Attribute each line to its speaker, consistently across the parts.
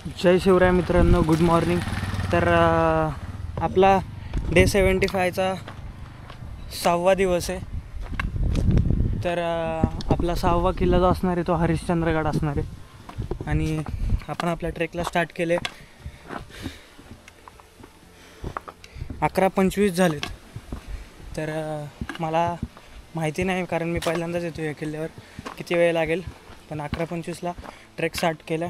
Speaker 1: जय शिवराय मित्रांनो, good morning. तर आपला डे 75चा 6वा दिवस आहे. तर आपला 6वा किल्ला जो असणार आहे तो हरिश्चंद्रगड असणार आहे आणि आपण आपल्या ट्रेकला स्टार्ट केले. 11:25 झालेत. तर मला माहिती नाही कारण मी पहिल्यांदाच येतो या किल्ल्यावर, किती वेळ लागेल, पण 11:25ला ट्रेक स्टार्ट केला.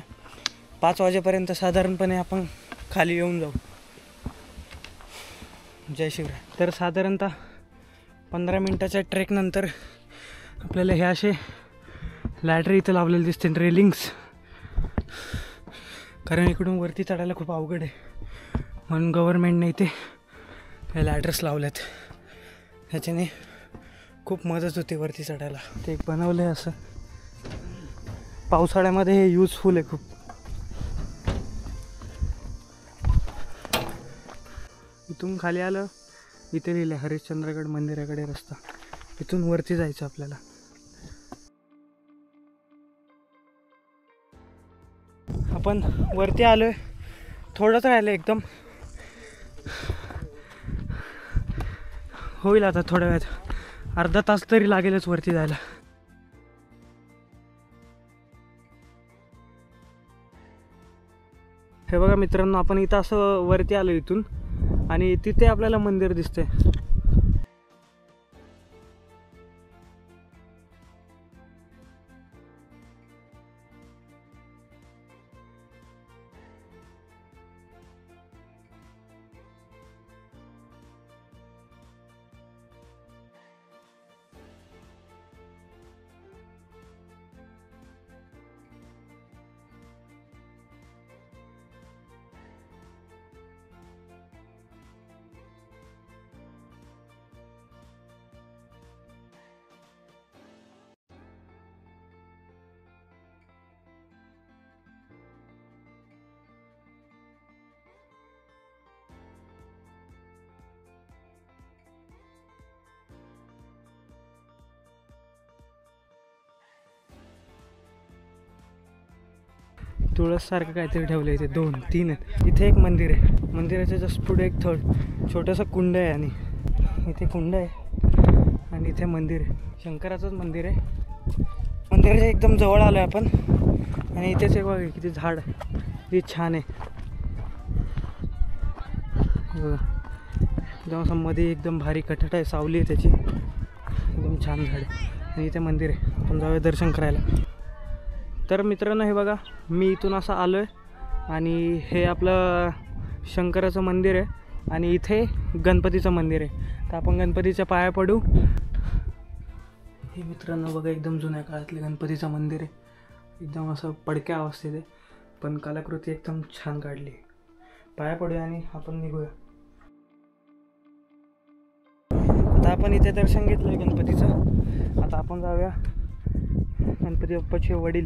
Speaker 1: 5 वाजेपर्यंत साधारणपणे आपण खाली येऊन जाऊ. जय शिवराय. तर साधारणतः 15 मिनटाच्या ट्रेकनंतर आपल्याला हे असे लॅडर इथं लावलेले दिसते, रेलिंग्स, कारण इकडून वरती चढायला खूप अवघड आहे म्हणून गव्हर्नमेंटने इथे हे लॅडर्स लावल्यात. ह्याच्याने खूप मदत होते वरती चढायला. ते एक बनवलं आहे असं, पावसाळ्यामध्ये हे यूजफुल आहे खूप. इथून खाली आलं, इथे लिहिलं हरिश्चंद्रगड मंदिराकडे रस्ता. इथून वरती जायचं आपल्याला. आपण वरती आलोय, थोडंच राहिलं, एकदम होईल आता थोड्या वेळात. अर्धा तास तरी लागेलच वरती जायला. हे बघा मित्रांनो, आपण इथं असं वरती आलो इथून आणि तिथे आपल्याला मंदिर दिसते. तुळससारखं काहीतरी ठेवलं इथे, 2-3 आहेत. इथे एक मंदिर आहे, मंदिराच्या जस्ट पुढे एक छोटंसं कुंड आहे आणि इथे कुंड आहे आणि इथे मंदिर आहे. शंकराचंच मंदिर आहे. मंदिराच्या एकदम जवळ आलो आहे आपण आणि इथेच एक बघा किती झाड आहे, किती छान आहे बघा. एकदम असं मध्ये एकदम भारी कठट आहे, सावली आहे त्याची, एकदम छान झाड आहे आणि इथे मंदिर आहे. आपण जाऊया दर्शन करायला. तर मित्रांनो हे बघा, मी इथून असं आलो आहे आणि हे आपलं शंकराचं मंदिर आहे आणि इथे गणपतीचं मंदिर आहे. तर आपण गणपतीच्या पाया पडू. हे मित्रांनो बघा, एकदम जुन्या काळातले गणपतीचं मंदिर आहे. एकदम असं पडक्या अवस्थेत आहे, पण कलाकृती एकदम छान काढली. पाया पडूया आणि आपण निघूया. आता आपण इथे दर्शन घेतलं आहे गणपतीचं. आता आपण जाऊया गणपती बाप्पाचे वडील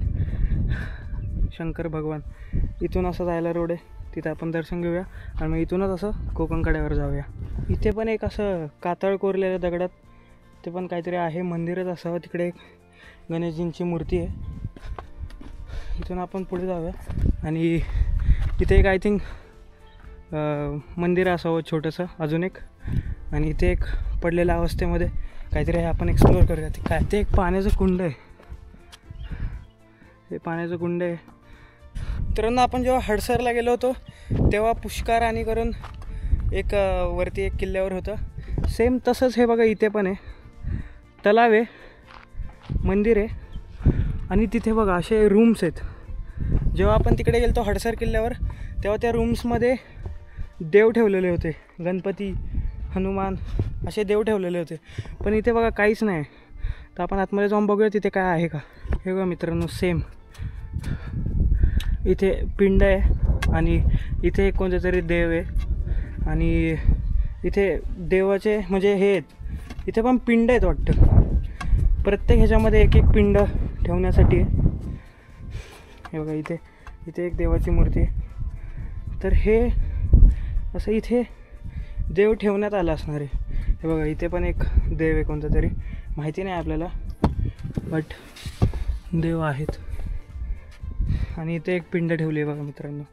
Speaker 1: शंकर भगवान. इथून असं जायला रोड आहे, तिथं आपण दर्शन घेऊया आणि मग इथूनच असं कोकण कड्यावर जाऊया. इथे पण एक असं कातळ कोरलेल्या दगडात ते पण काहीतरी आहे, मंदिरच असावं. तिकडे एक गणेशजींची मूर्ती आहे. इथून आपण पुढे जाऊया आणि इथे एक आय थिंक मंदिर असावं छोटंसं अजून एक, आणि इथे एक पडलेल्या अवस्थेमध्ये काहीतरी आहे. आपण एक्सप्लोअर करूया ते काय. ते एक पाण्याचं कुंड आहे, हे पाण्याचं कुंड आहे. मित्रांनो आपण जेव्हा हडसरला गेलो होतो तेव्हा पुष्कर आणि करून एक वरती एक किल्ल्यावर होतं, सेम तसंच हे बघा इथे पण आहे. तलाव आहे, मंदिर आहे आणि तिथे बघा असे रूम्स आहेत. जेव्हा आपण तिकडे गेलो हडसर किल्ल्यावर तेव्हा त्या रूम्समध्ये देव ठेवलेले होते, गणपती, हनुमान असे देव ठेवलेले होते. पण इथे बघा काहीच नाही. तर आपण आतमध्ये जाऊन बघूया तिथे काय आहे का. हे बघा मित्रांनो, सेम इथे पिंड आहे आणि इथे कोणते तरी देव आहे आणि इथे देवाचे म्हणजे हे आहेत, इथे पण पिंड आहेत वाटतं. प्रत्येक ह्याच्यामध्ये एक एक पिंड ठेवण्यासाठी आहे. हे बघा इथे एक देवाची मूर्ती आहे. तर हे असं इथे देव ठेवण्यात आलं असणार आहे. हे बघा इथे पण एक देव आहे कोणता तरी, माहिती नाही आपल्याला, बट देव आहेत. आणि इथे एक पिंड ठेवली आहे बघा मित्रांनो,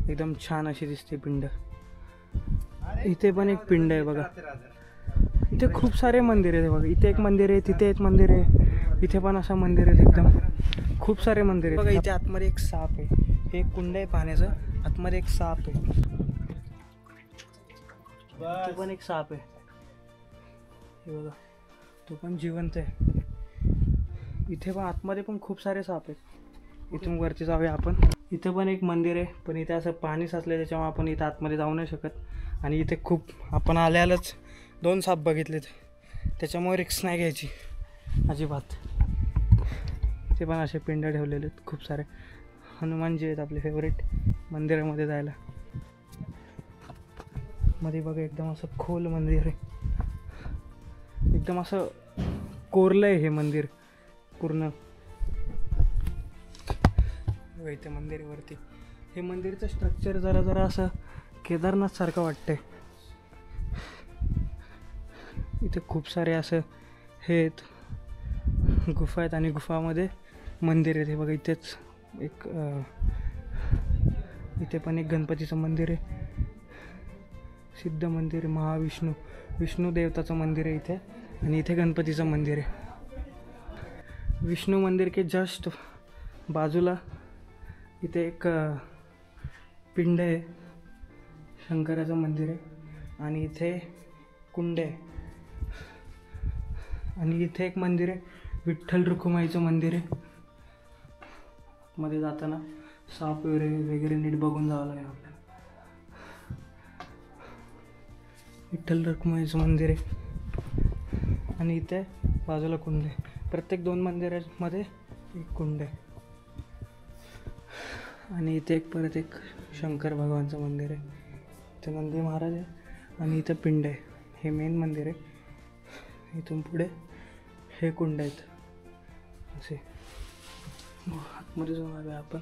Speaker 1: एकदम छान अशी दिसते पिंड. इथे पण एक पिंड आहे बघा. इथे खूप सारे मंदिर आहेत बघा. इथे एक मंदिर आहे, तिथे एक मंदिर आहे, इथे पण असं मंदिर आहे. एकदम खूप सारे मंदिर आहेत बघा. इथे आतमध्ये एक साप आहे. हे एक कुंड आहे पाण्याचं, आतमध्ये एक साप आहे. इथे पण एक साप आहे हे बघा, तो पण जिवंत आहे. इथे पण आतमध्ये पण खूप सारे साप आहेत. इथून वरती जाऊया आपण. इथं पण एक मंदिर आहे, पण इथे असं पाणी साचलं त्याच्यामुळे आपण इथं आतमध्ये जाऊ नाही शकत. आणि इथे खूप आपण आल्यालाच 2 साप बघितलेत, त्याच्यामुळे रिक्स नाही घ्यायची अजिबात. इथे पण असे पिंड ठेवलेले आहेत खूप सारे. हनुमानजी आहेत आपले फेवरेट मंदिरामध्ये जायला. मध्ये बघा एकदम असं खोल मंदिर आहे, एकदम असं कोरलं आहे हे मंदिर पूर्ण. इथे मंदिरावरती हे मंदिरचं स्ट्रक्चर जरा असं केदारनाथ सारखं वाटतंय. इथे खूप सारे असं हे आहेत, गुफा आहेत आणि गुफामध्ये मंदिर आहे. हे बघा इथेच एक इथे पण एक गणपतीचं मंदिर आहे, सिद्ध मंदिर, विष्णू देवताचं मंदिर आहे इथे. आणि इथे गणपतीचं मंदिर आहे. विष्णू मंदिर के जस्ट बाजूला इथे एक पिंड आहे, शंकराचं मंदिर आहे. आणि इथे कुंड आहे. आणि इथे एक मंदिर आहे, विठ्ठल रुक्माईचं मंदिर आहे. मध्ये जाताना साप वगैरे नीट बघून जावं लागेल आपल्याला. विठ्ठल रुक्माईचं मंदिर आहे आणि इथे बाजूला कुंड आहे. प्रत्येक 2 मंदिरामध्ये एक कुंड आहे. आणि इथे परत एक शंकर भगवानचं मंदिर आहे. इथे नंदी महाराज आहे आणि इथं पिंड आहे. हे मेन मंदिर आहे. इथून पुढे हे कुंड आहेत असे. आतमध्ये जाऊन आलो आपण.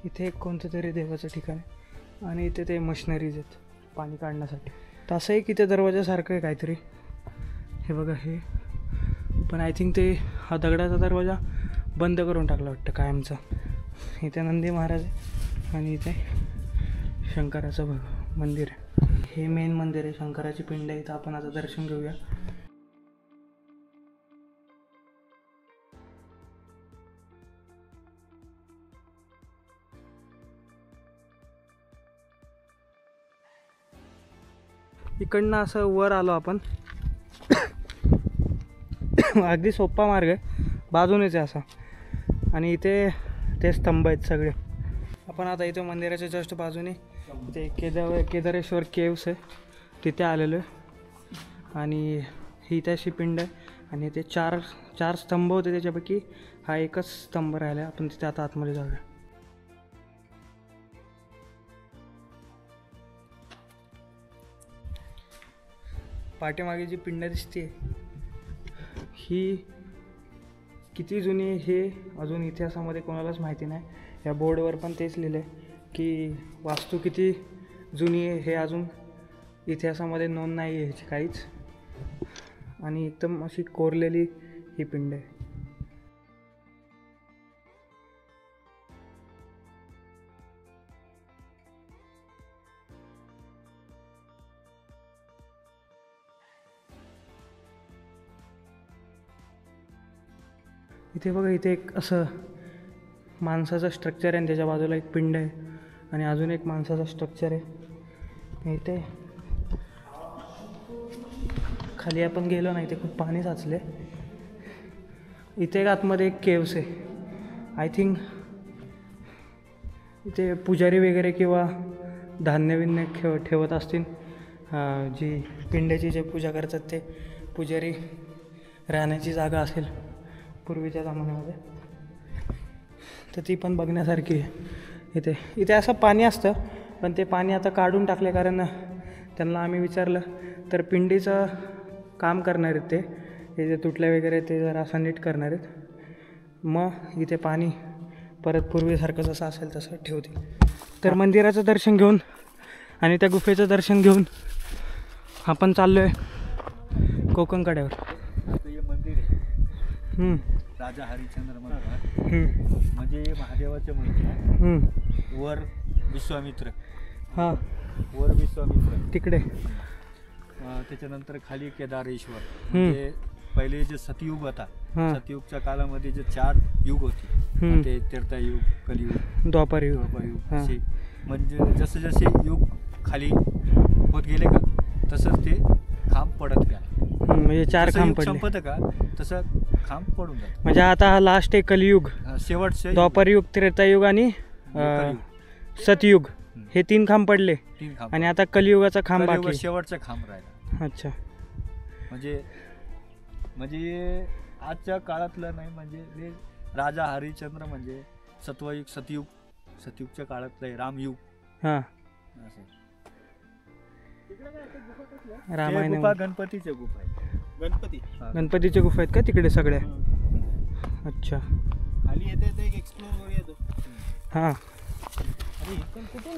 Speaker 1: इथे एक कोणतं तरी देवाचं ठिकाण आहे आणि इथे ते मशिनरीज आहेत पाणी काढण्यासाठी. तसं एक इथे दरवाजासारखं आहे काहीतरी, हे बघा हे. पण आय थिंक ते हा दगडाचा दरवाजा बंद करून टाकला वाटतं कायमचा. इथे नंदी महाराज आहे आणि इथे शंकराचं मंदिर आहे. हे मेन मंदिर आहे, शंकराची पिंड आहे. इथं आपण आता दर्शन घेऊया. इकडनं असं वर आलो आपण. अगदी सोपा मार्ग आहे, बाजूनेच आहे असा. आणि इथे ते स्तंभ आहेत सगळे. आपण आता इथे मंदिराच्या जस्ट बाजूने ते केदारेश्वर केव्स आहे, तिथे आलेलो आहे. आणि ही त्याची पिंड आहे. आणि ते चार स्तंभ होते, त्याच्यापैकी हा एकच स्तंभ राहिला आहे. आपण तिथे आता आतमध्ये जाऊया. पाठीमागे जी पिंड दिसते ही किती जुनी आहे हे अजून इतिहासामध्ये कोणालाच माहिती नाही. या बोर्डवर पण तेच लिहिलं आहे की वास्तू किती जुनी आहे हे अजून इतिहासामध्ये नोंद नाही आहे ह्याची काहीच. आणि एकदम अशी कोरलेली ही पिंड आहे. इथे बघा, इथे एक असं माणसाचं स्ट्रक्चर आहे आणि त्याच्या बाजूला एक पिंड आहे आणि अजून एक माणसाचं स्ट्रक्चर आहे. इथे खाली आपण गेलो नाही, इथे खूप पाणी साचले. इथे एक आतमध्ये एक केव्स आहे. आय थिंक इथे पुजारी वगैरे किंवा धान्य बिन्य ठेवत असतील. जी पिंड्याची जे पूजा करतात ते पुजारी राहण्याची जागा असेल पूर्वीच्या जमान्यामध्ये. तर ती पण बघण्यासारखी आहे. इथे असं पाणी असतं, पण ते पाणी आता काढून टाकले. कारण त्यांना आम्ही विचारलं तर पिंडीचं काम करणार आहेत ते जे तुटले वगैरे ते जरा असं नीट करणार आहेत. मग इथे पाणी परत पूर्वीसारखं जसं असेल तसं ठेवतील. तर मंदिराचं दर्शन घेऊन आणि त्या गुफेचं दर्शन घेऊन आपण चाललो आहे कोकण कड्यावर.
Speaker 2: राजा हरिश्चंद्र म्हणतात, म्हणजे महादेवाचे मंदिर वर विश्वामित्र,
Speaker 1: हां
Speaker 2: वर विश्वामित्र
Speaker 1: तिकडे,
Speaker 2: त्याच्यानंतर खाली केदारेश्वर. म्हणजे पहिले जे सतयुग होता, सतयुगच्या काळामध्ये जे 4 युग होते, ते त्रेतायुग, कलियुग,
Speaker 1: द्वापर युग,
Speaker 2: असे. म्हणजे जसे जसे युग खाली होत गेले का तसंच ते खांब पडत गेला.
Speaker 1: म्हणजे 4 खांब पडले,
Speaker 2: संपत का तसं खांब पडून जात.
Speaker 1: म्हणजे आता हा लास्ट आहे कलियुग,
Speaker 2: शेवटचे
Speaker 1: द्वापर युग, त्रेतायुग आणि सतयुग, हे 3 खांब पडले.
Speaker 2: 3 खांब
Speaker 1: आणि आता कलियुगाचा खांब
Speaker 2: कलियुग
Speaker 1: बाकी.
Speaker 2: शेवटचा खांब राहिला.
Speaker 1: अच्छा,
Speaker 2: म्हणजे आजच्या काळातलं नाही, म्हणजे हे राजा हरिश्चंद्र म्हणजे सत्वयुग, सतयुगच्या काळातलं आहे, रामयुग.
Speaker 1: हां रामायण,
Speaker 2: गुफा गणपतीचे गुफा आहे.
Speaker 1: गणपतीच्या गुफा आहेत का तिकडे सगळ्या? अच्छा,
Speaker 3: खाली येते एक एक्सप्लोर येतो.
Speaker 1: हां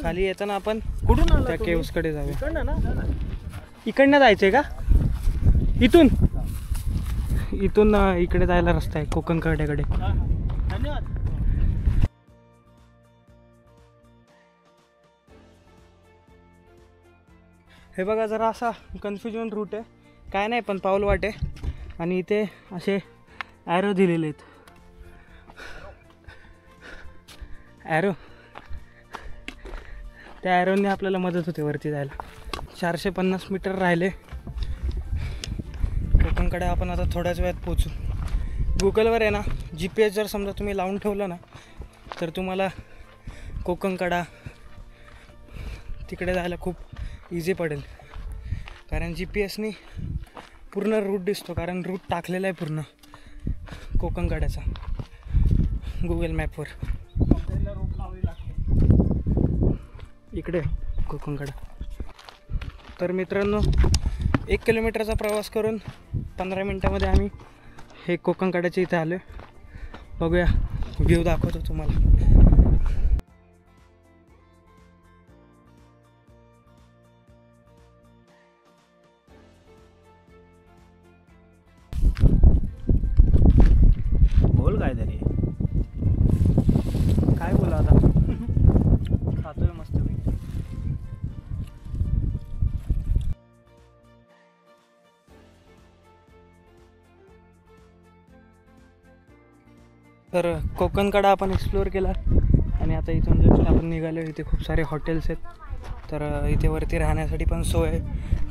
Speaker 1: खाली येताना आपण
Speaker 3: कुठून आला
Speaker 1: त्या
Speaker 3: तुम्ही?
Speaker 1: केव्सकडे जाऊया.
Speaker 3: इकडनं ना?
Speaker 1: इकडनं जायचंय का? इथून इकडे जायला रस्ता आहे कोकण कड्याकडे.
Speaker 3: धन्यवाद.
Speaker 1: हे बघा, जरा असा कन्फ्युजन रूट आहे, काय नाही पण पाऊल वाट आहे. आणि इथे असे ॲरो दिलेले आहेत, ॲरो, त्या ॲरोने आपल्याला मदत होते वरती जायला. 450 मीटर राहिले कोकणकडे. आपण आता थोड्याच वेळात पोचू. गुगलवर आहे ना GPS जर समजा तुम्ही लावून ठेवलं ना तर तुम्हाला कोकणकडा तिकडे जायला खूप इझी पडेल, कारण GPSनी पूर्ण रूट दिसतो, कारण रूट टाकलेला आहे पूर्ण कोकणकड्याचा गुगल मॅपवर. इकडे कोकणकडा. तर मित्रांनो, 1 किलोमीटरचा प्रवास करून 15 मिनटामध्ये आम्ही हे कोकणकड्याच्या इथे आलो. बघूया, व्ह्यू दाखवतो तुम्हाला.
Speaker 3: बोल काय तरी.
Speaker 1: काय बोला आता, खातोय मस्त. तर कोकणकडा आपण एक्सप्लोअर केला आणि आता इथून जस्ट आपण निघालो. इथे खूप सारे हॉटेल्स आहेत, तर इथे वरती राहण्यासाठी पण सोय आहे.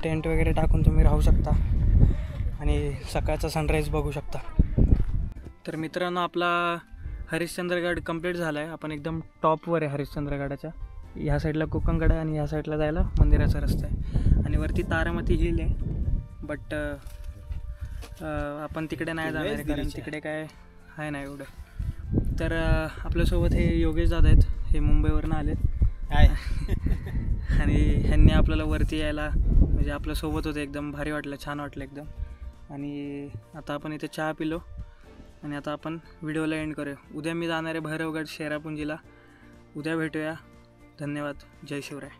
Speaker 1: टेंट वगैरे टाकून तुम्ही राहू शकता आणि सकाळचा सनराईज बघू शकता. तर मित्रांनो, आपला हरिश्चंद्रगड कंप्लीट झाला आहे. आपण एकदम टॉपवर आहे हरिश्चंद्रगडाच्या. ह्या साईडला कोकणकडा आहे आणि ह्या साईडला जायला मंदिराचा रस्ता आहे. आणि वरती तारामती हिल आहे, बट आपण तिकडे नाही जाणार आहे, कारण तिकडे काय आहे नाही एवढं. तर आपल्यासोबत हे योगेश दादा आहेत, हे मुंबईवरून आलेत. आणि ह्यांनी आपल्याला वरती यायला म्हणजे आपल्यासोबत होते. एकदम भारी वाटलं, छान वाटलं एकदम. आणि आता आपण इथे चहा पिलो आणि आता आपण व्हिडिओला एंड करूया. उद्या मी जाणार आहे भैरवगड शेरापुंजीला. उद्या भेटूया. धन्यवाद. जय शिवराय.